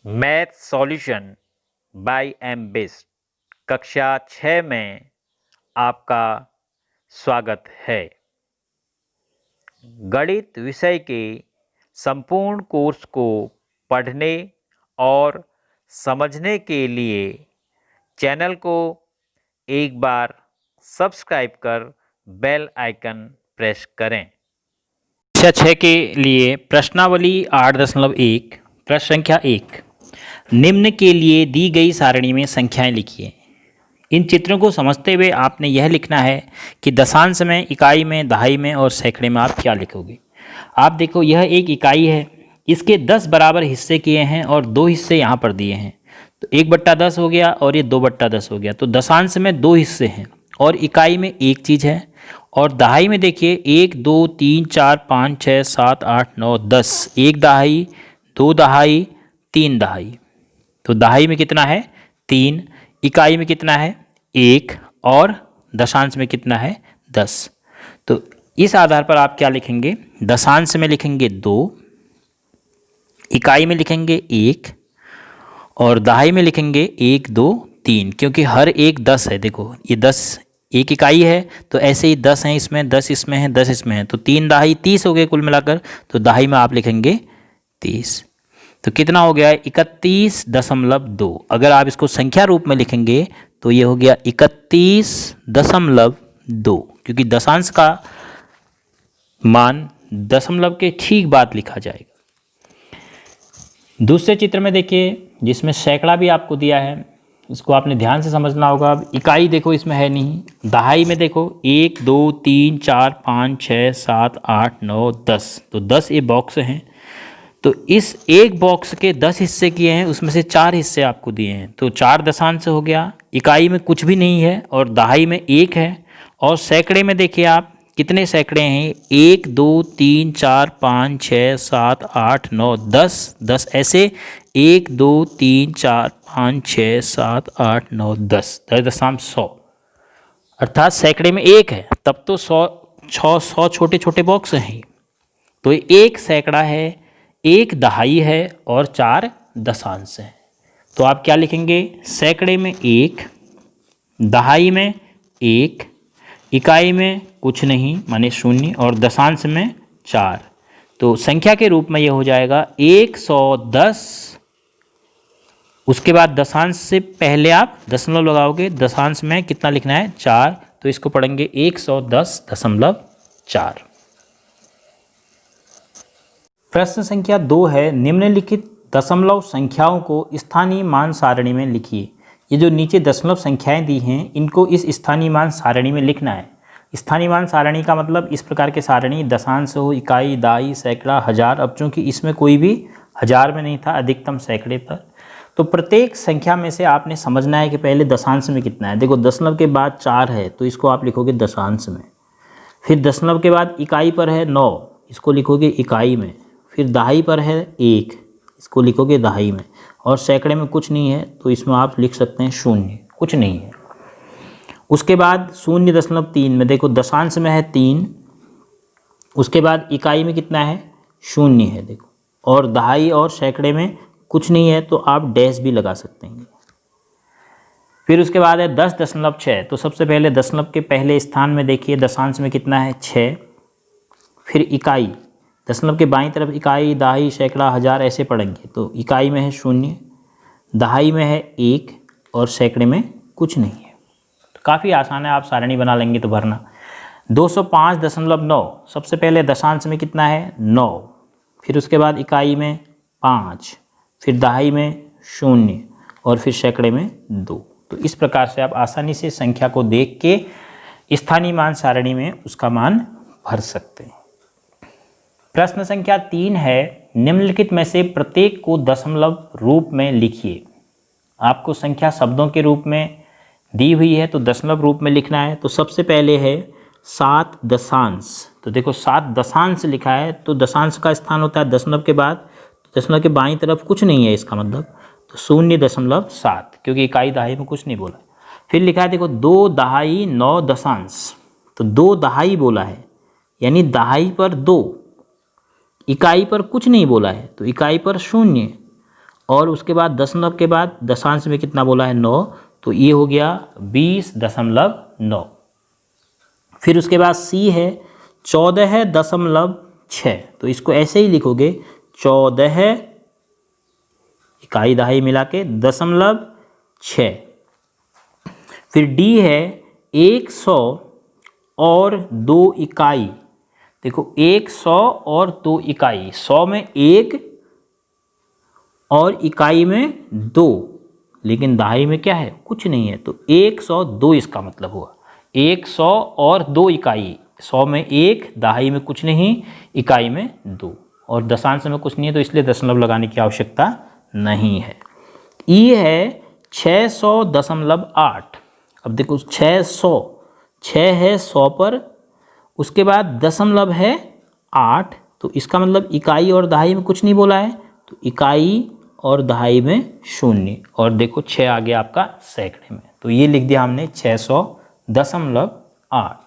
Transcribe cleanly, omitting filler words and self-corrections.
Math solution by M best कक्षा 6 में आपका स्वागत है। गणित विषय के संपूर्ण कोर्स को पढ़ने और समझने के लिए चैनल को एक बार सब्सक्राइब कर बेल आइकन प्रेस करें। कक्षा 6 के लिए प्रश्नावली 8.1 प्रश्न संख्या 1 निम्न के लिए दी गई सारणी में संख्याएं लिखिए। इन चित्रों को समझते हुए आपने यह लिखना है कि दशांश में, इकाई में, दहाई में और सैकड़े में आप क्या लिखोगे। आप देखो, यह एक इकाई है, इसके 10 बराबर हिस्से किए हैं और 2 हिस्से यहाँ पर दिए हैं। तो 1/10 हो गया और ये 2/10 हो गया। तो दशांश में 2 हिस्से हैं और इकाई में एक चीज़ है। और दहाई में देखिए 1 2 3 4 5 6 7 8 9 10, 1 दहाई, 2 दहाई, 3 दहाई। तो दहाई में कितना है 3, इकाई में कितना है 1 और दशांश में कितना है 10। तो इस आधार पर आप क्या लिखेंगे, दशांश में लिखेंगे 2, इकाई में लिखेंगे 1 और दहाई में लिखेंगे 1 2 3, क्योंकि हर एक 10 है। देखो ये 10 एक इकाई है तो ऐसे ही 10 हैं इसमें, 10 इसमें है, 10 इसमें है, तो 3 दहाई 30 हो गए कुल मिलाकर। तो दहाई में आप लिखेंगे 30। तो कितना हो गया 31.2। अगर आप इसको संख्या रूप में लिखेंगे तो ये हो गया 31.2, क्योंकि दशांश का मान दशमलव के ठीक बाद लिखा जाएगा। दूसरे चित्र में देखिए जिसमें सैकड़ा भी आपको दिया है, इसको आपने ध्यान से समझना होगा। अब इकाई देखो इसमें है नहीं। दहाई में देखो 1 2 3 4 5 6 7 8 9 10, तो 10 ये बॉक्स हैं। तो इस एक बॉक्स के 10 हिस्से किए हैं, उसमें से 4 हिस्से आपको दिए हैं, तो 4 दशांश हो गया। इकाई में कुछ भी नहीं है और दहाई में 1 है। और सैकड़े में देखिए आप कितने सैकड़े हैं, 1 2 3 4 5 6 7 8 9 10, 10 ऐसे 1 2 3 4 5 6 7 8 9 10, 10.100, अर्थात सैकड़े में 1 है, तब तो 100 छोटे छोटे बॉक्स हैं। तो एक सैकड़ा है, एक दहाई है और 4 दशांश हैं। तो आप क्या लिखेंगे, सैकड़े में 1, दहाई में 1, इकाई में कुछ नहीं माने 0 और दशांश में 4। तो संख्या के रूप में यह हो जाएगा 110। उसके बाद दशांश से पहले आप दशमलव लगाओगे, दशांश में कितना लिखना है 4, तो इसको पढ़ेंगे 110.4। प्रश्न संख्या 2 है, निम्नलिखित दशमलव संख्याओं को स्थानीय मान सारणी में लिखिए। ये जो नीचे दशमलव संख्याएं दी हैं इनको इस स्थानीय मान सारणी में लिखना है। स्थानीय मान सारणी का मतलब इस प्रकार के सारणी, दशांश हो, इकाई, दहाई, सैकड़ा, हजार। अब चूंकि इसमें कोई भी हजार में नहीं था, अधिकतम सैकड़े पर, तो प्रत्येक संख्या में से आपने समझना है कि पहले दशांश में कितना है। देखो दशमलव के बाद 4 है तो इसको आप लिखोगे दशांश में। फिर दशमलव के बाद इकाई पर है 9, इसको लिखोगे इकाई में। फिर दहाई पर है 1, इसको लिखोगे दहाई में। और सैकड़े में कुछ नहीं है तो इसमें आप लिख सकते हैं 0, कुछ नहीं है। उसके बाद 0.3 में देखो दशांश में है 3, उसके बाद इकाई में कितना है 0 है देखो, और दहाई और सैकड़े में कुछ नहीं है तो आप डैश भी लगा सकते हैं। फिर उसके बाद है 10.6, तो सबसे पहले दशमलव के पहले स्थान में देखिए दशांश में कितना है 6। फिर इकाई, दशमलव के बाईं तरफ इकाई, दहाई, सैकड़ा, हजार ऐसे पढ़ेंगे। तो इकाई में है 0, दहाई में है 1 और सैकड़े में कुछ नहीं है। तो काफ़ी आसान है, आप सारणी बना लेंगे तो भरना। 205.9, सबसे पहले दशांश में कितना है 9, फिर उसके बाद इकाई में 5, फिर दहाई में 0 और फिर सैकड़े में 2। तो इस प्रकार से आप आसानी से संख्या को देख के स्थानीय मान सारणी में उसका मान भर सकते हैं। प्रश्न संख्या 3 है, निम्नलिखित में से प्रत्येक को दशमलव रूप में लिखिए। आपको संख्या शब्दों के रूप में दी हुई है तो दशमलव रूप में लिखना है। तो सबसे पहले है 7 दशांश। तो देखो 7 दशांश लिखा है तो दशांश का स्थान होता है दशमलव के बाद, तो दशमलव के बाईं तरफ कुछ नहीं है इसका मतलब, तो 0.7, क्योंकि इकाई दहाई में कुछ नहीं बोला। फिर लिखा है देखो 2 दहाई 9 दशांश, तो 2 दहाई बोला है, यानी दहाई पर 2, इकाई पर कुछ नहीं बोला है तो इकाई पर 0 और उसके बाद दशमलव के बाद दशांश में कितना बोला है 9, तो ये हो गया 20.9। फिर उसके बाद सी है 14.6, तो इसको ऐसे ही लिखोगे 14 इकाई दहाई मिला के 0.6। फिर डी है 100 और 2 इकाई। देखो 100 और 2 इकाई, 100 में 1 और इकाई में 2, लेकिन दहाई में क्या है, कुछ नहीं है, तो 102 इसका मतलब हुआ। 100 और 2 इकाई, 100 में 1, दहाई में कुछ नहीं, इकाई में 2, और दशांश में कुछ नहीं है, तो इसलिए दशमलव लगाने की आवश्यकता नहीं है। ई है 600.8। अब देखो 600, 6 है 100 पर, उसके बाद दशमलव है 8, तो इसका मतलब इकाई और दहाई में कुछ नहीं बोला है, तो इकाई और दहाई में 0, और देखो 6 आ गया आपका सैकड़े में, तो ये लिख दिया हमने 600.8।